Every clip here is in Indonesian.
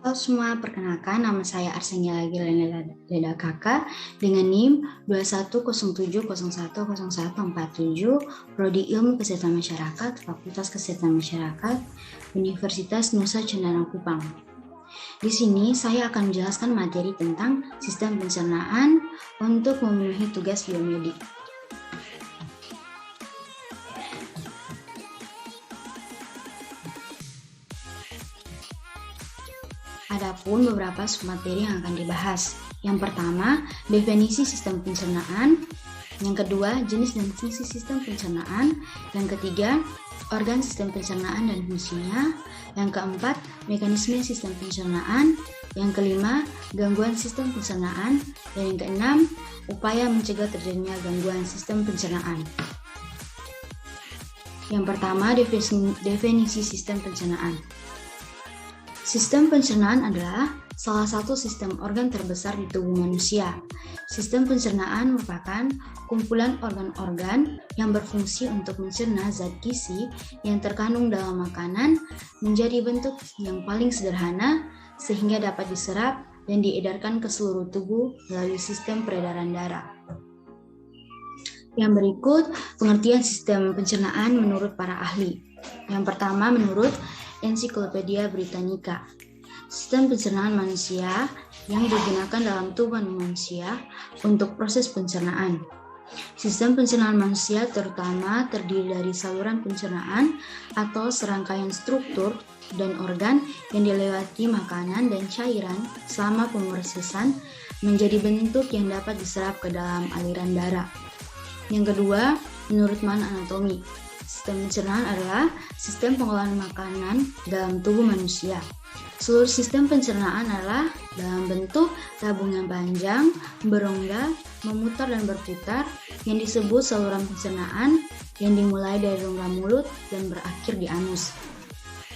Halo semua, perkenalkan nama saya Arsenia Gilena Leda Kakak dengan NIM 2107010147, Prodi Ilmu Kesehatan Masyarakat, Fakultas Kesehatan Masyarakat, Universitas Nusa Cendana Kupang. Di sini saya akan menjelaskan materi tentang sistem pencernaan untuk memenuhi tugas biomedik. Adapun beberapa submateri yang akan dibahas. Yang pertama, definisi sistem pencernaan. Yang kedua, jenis dan fungsi sistem pencernaan. Yang ketiga, organ sistem pencernaan dan fungsinya. Yang keempat, mekanisme sistem pencernaan. Yang kelima, gangguan sistem pencernaan. Dan yang keenam, upaya mencegah terjadinya gangguan sistem pencernaan. Yang pertama, definisi sistem pencernaan. Sistem pencernaan adalah salah satu sistem organ terbesar di tubuh manusia. Sistem pencernaan merupakan kumpulan organ-organ yang berfungsi untuk mencerna zat gizi yang terkandung dalam makanan menjadi bentuk yang paling sederhana sehingga dapat diserap dan diedarkan ke seluruh tubuh melalui sistem peredaran darah. Yang berikut pengertian sistem pencernaan menurut para ahli. Yang pertama menurut Ensiklopedia Britannica, sistem pencernaan manusia yang digunakan dalam tubuh manusia untuk proses pencernaan. Sistem pencernaan manusia terutama terdiri dari saluran pencernaan atau serangkaian struktur dan organ yang dilewati makanan dan cairan selama pemrosesan menjadi bentuk yang dapat diserap ke dalam aliran darah. Yang kedua, menurut Mann Anatomy, sistem pencernaan adalah sistem pengolahan makanan dalam tubuh manusia. Seluruh sistem pencernaan adalah dalam bentuk tabung yang panjang, berongga, memutar dan berputar, yang disebut saluran pencernaan, yang dimulai dari rongga mulut dan berakhir di anus.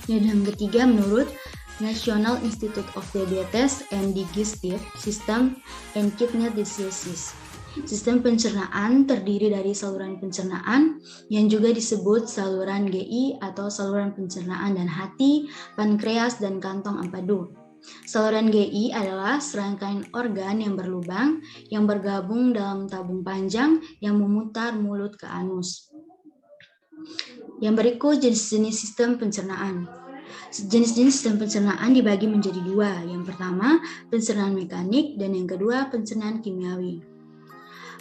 Yang ketiga, menurut National Institute of Diabetes and Digestive System and Kidney Diseases, sistem pencernaan terdiri dari saluran pencernaan yang juga disebut saluran GI atau saluran pencernaan dan hati, pankreas, dan kantong empedu. Saluran GI adalah serangkaian organ yang berlubang yang bergabung dalam tabung panjang yang memutar mulut ke anus. Yang berikut jenis-jenis sistem pencernaan. Jenis-jenis sistem pencernaan dibagi menjadi dua. Yang pertama, pencernaan mekanik, dan yang kedua, pencernaan kimiawi.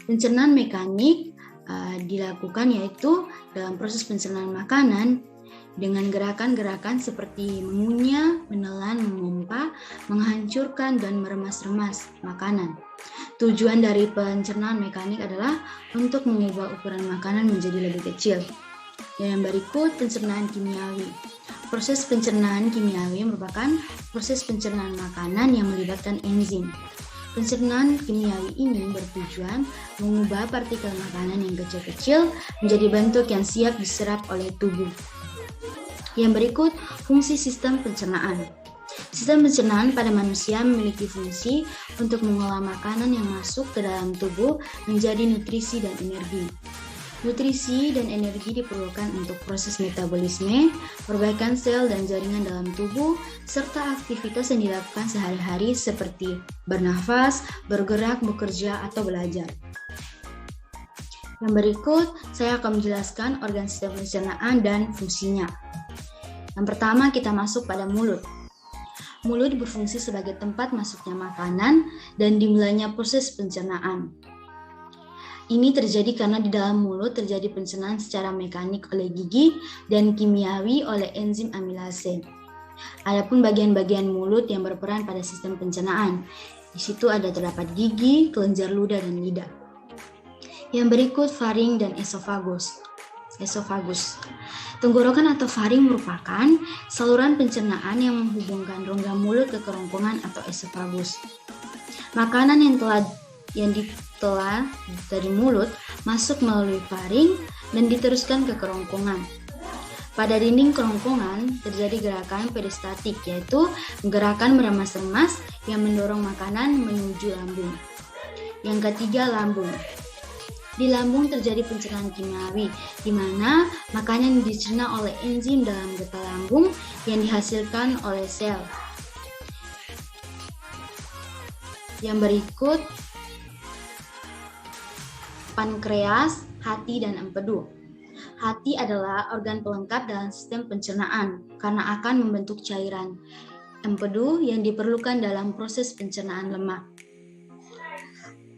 Pencernaan mekanik dilakukan yaitu dalam proses pencernaan makanan dengan gerakan-gerakan seperti mengunyah, menelan, memompa, menghancurkan, dan meremas-remas makanan. Tujuan dari pencernaan mekanik adalah untuk mengubah ukuran makanan menjadi lebih kecil. Yang berikut pencernaan kimiawi. Proses pencernaan kimiawi merupakan proses pencernaan makanan yang melibatkan enzim. Pencernaan kimiawi ini bertujuan mengubah partikel makanan yang kecil-kecil menjadi bentuk yang siap diserap oleh tubuh. Yang berikut, fungsi sistem pencernaan. Sistem pencernaan pada manusia memiliki fungsi untuk mengolah makanan yang masuk ke dalam tubuh menjadi nutrisi dan energi. Nutrisi dan energi diperlukan untuk proses metabolisme, perbaikan sel dan jaringan dalam tubuh, serta aktivitas yang dilakukan sehari-hari seperti bernafas, bergerak, bekerja, atau belajar. Yang berikut, saya akan menjelaskan organ sistem pencernaan dan fungsinya. Yang pertama, kita masuk pada mulut. Mulut berfungsi sebagai tempat masuknya makanan dan dimulainya proses pencernaan. Ini terjadi karena di dalam mulut terjadi pencernaan secara mekanik oleh gigi dan kimiawi oleh enzim amilase. Adapun bagian-bagian mulut yang berperan pada sistem pencernaan, di situ terdapat gigi, kelenjar ludah, dan lidah. Yang berikut faring dan esofagus. Tenggorokan atau faring merupakan saluran pencernaan yang menghubungkan rongga mulut ke kerongkongan atau esofagus. Makanan yang ditelan dari mulut masuk melalui faring dan diteruskan ke kerongkongan. Pada dinding kerongkongan terjadi gerakan peristatik, yaitu gerakan meremas-remas yang mendorong makanan menuju lambung. Yang ketiga, lambung. Di lambung terjadi pencernaan kimiawi, di mana makanan dicerna oleh enzim dalam getah lambung yang dihasilkan oleh sel. Yang berikut pankreas, hati, dan empedu. Hati adalah organ pelengkap dalam sistem pencernaan karena akan membentuk cairan. Empedu yang diperlukan dalam proses pencernaan lemak.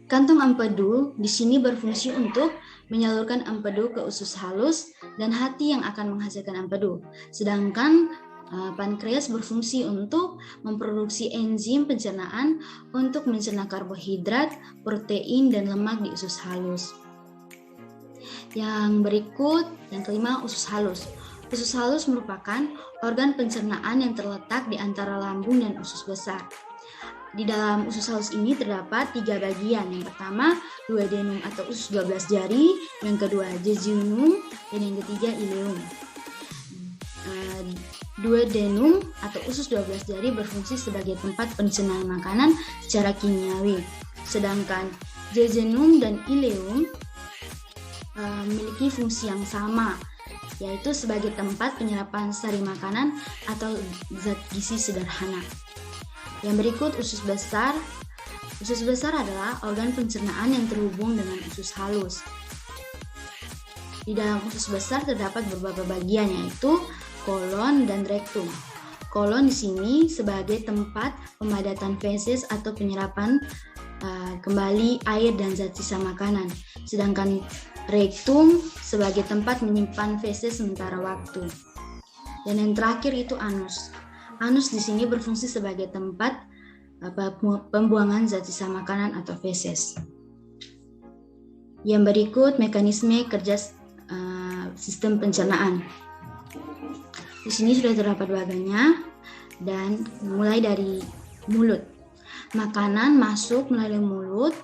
Kantung empedu di sini berfungsi untuk menyalurkan empedu ke usus halus dan hati yang akan menghasilkan empedu. Sedangkan pankreas berfungsi untuk memproduksi enzim pencernaan untuk mencerna karbohidrat, protein, dan lemak di usus halus. Yang berikut, yang kelima, usus halus. Usus halus merupakan organ pencernaan yang terletak di antara lambung dan usus besar. Di dalam usus halus ini terdapat 3 bagian. Yang pertama, duodenum atau usus 12 jari, yang kedua jejunum, dan yang ketiga ileum. Duodenum atau usus 12 jari berfungsi sebagai tempat pencernaan makanan secara kimiawi. Sedangkan jejunum dan ileum memiliki fungsi yang sama, yaitu sebagai tempat penyerapan sari makanan atau zat gizi sederhana. Yang berikut usus besar. Usus besar adalah organ pencernaan yang terhubung dengan usus halus. Di dalam usus besar terdapat beberapa bagian, yaitu kolon dan rektum. Kolon di sini sebagai tempat pemadatan feses atau penyerapan kembali air dan zat sisa makanan. Sedangkan rektum sebagai tempat menyimpan feses sementara waktu. Dan yang terakhir itu anus. Anus di sini berfungsi sebagai tempat pembuangan zat sisa makanan atau feses. Yang berikut mekanisme kerja sistem pencernaan. Di sini sudah terdapat bagannya dan mulai dari mulut. Makanan masuk melalui mulut.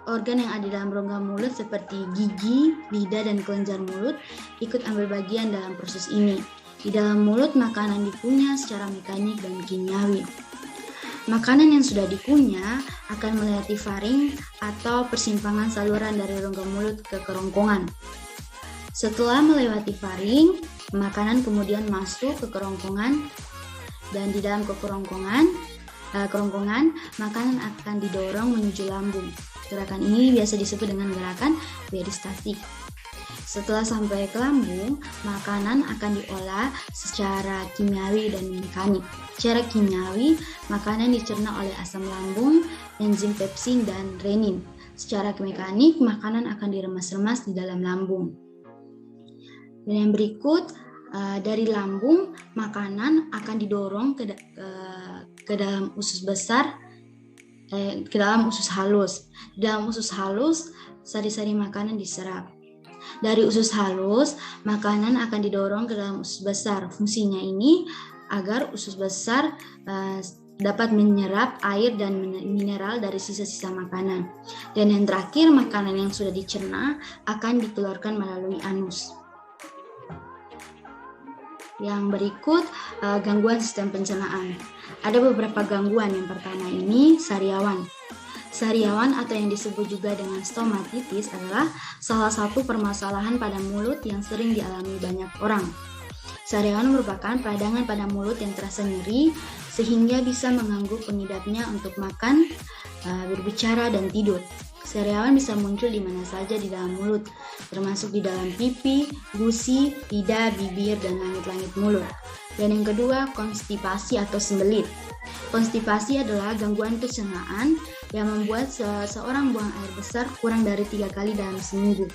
Organ yang ada dalam rongga mulut seperti gigi, lidah, dan kelenjar mulut ikut ambil bagian dalam proses ini. Di dalam mulut makanan dikunyah secara mekanik dan kimiawi. Makanan yang sudah dikunyah akan melewati faring atau persimpangan saluran dari rongga mulut ke kerongkongan. Setelah melewati faring, makanan kemudian masuk ke kerongkongan dan di dalam kerongkongan makanan akan didorong menuju lambung. Gerakan ini biasa disebut dengan gerakan peristatik. Setelah sampai ke lambung, makanan akan diolah secara kimiawi dan mekanik. Secara kimiawi, makanan dicerna oleh asam lambung, enzim pepsin, dan renin. Secara mekanik, makanan akan diremas-remas di dalam lambung. Dan yang berikut, dari lambung, makanan akan didorong ke dalam usus besar, ke dalam usus halus. Di dalam usus halus, sari-sari makanan diserap. Dari usus halus, makanan akan didorong ke dalam usus besar. Fungsinya ini agar usus besar dapat menyerap air dan mineral dari sisa-sisa makanan. Dan yang terakhir, makanan yang sudah dicerna akan dikeluarkan melalui anus. Yang berikut, gangguan sistem pencernaan. Ada beberapa gangguan. Yang pertama ini sariawan. Sariawan atau yang disebut juga dengan stomatitis adalah salah satu permasalahan pada mulut yang sering dialami banyak orang. Sariawan merupakan peradangan pada mulut yang terasa nyeri sehingga bisa mengganggu pengidapnya untuk makan, berbicara, dan tidur. Sariawan bisa muncul di mana saja di dalam mulut, termasuk di dalam pipi, gusi, lidah, bibir, dan langit-langit mulut. Dan yang kedua, konstipasi atau sembelit. Konstipasi adalah gangguan pencernaan yang membuat seseorang buang air besar kurang dari 3 kali dalam seminggu.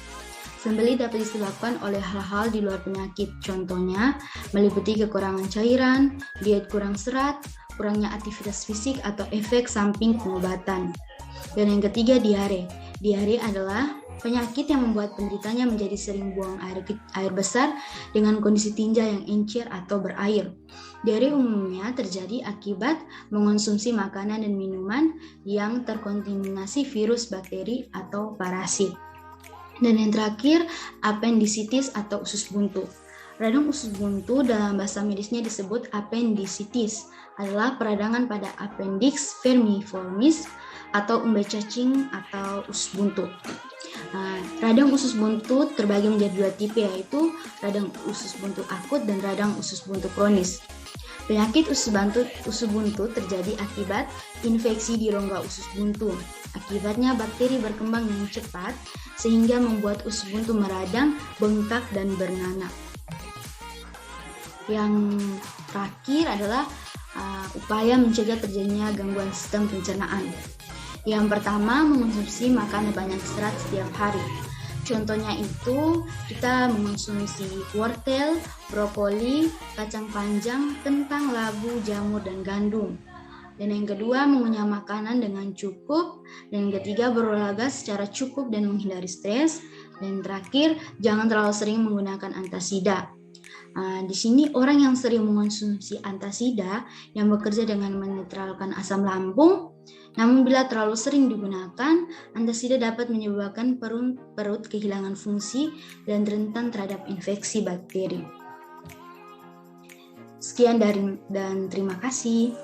Sembelit dapat disebabkan oleh hal-hal di luar penyakit, contohnya meliputi kekurangan cairan, diet kurang serat, kurangnya aktivitas fisik, atau efek samping pengobatan. Dan yang ketiga, diare. Diare adalah penyakit yang membuat penderitanya menjadi sering buang air besar dengan kondisi tinja yang encer atau berair. Diare umumnya terjadi akibat mengonsumsi makanan dan minuman yang terkontaminasi virus, bakteri, atau parasit. Dan yang terakhir, appendicitis atau usus buntu. Radang usus buntu dalam bahasa medisnya disebut appendicitis, adalah peradangan pada appendix vermiformis atau umbai cacing atau usus buntu. Radang usus buntu terbagi menjadi 2 tipe, yaitu radang usus buntu akut dan radang usus buntu kronis. Penyakit usus buntu terjadi akibat infeksi di rongga usus buntu. Akibatnya bakteri berkembang dengan cepat sehingga membuat usus buntu meradang, bengkak, dan bernanah. Yang terakhir adalah upaya mencegah terjadinya gangguan sistem pencernaan. Yang pertama, mengonsumsi makanan banyak serat setiap hari. Contohnya itu kita mengonsumsi wortel, brokoli, kacang panjang, kentang, labu, jamur, dan gandum. Dan yang kedua, mengunyah makanan dengan cukup. Dan yang ketiga, berolahraga secara cukup dan menghindari stres. Dan terakhir, jangan terlalu sering menggunakan antasida. Di sini orang yang sering mengonsumsi antasida yang bekerja dengan menetralkan asam lambung. Namun bila terlalu sering digunakan, antasida dapat menyebabkan perut kehilangan fungsi dan rentan terhadap infeksi bakteri. Sekian dan terima kasih.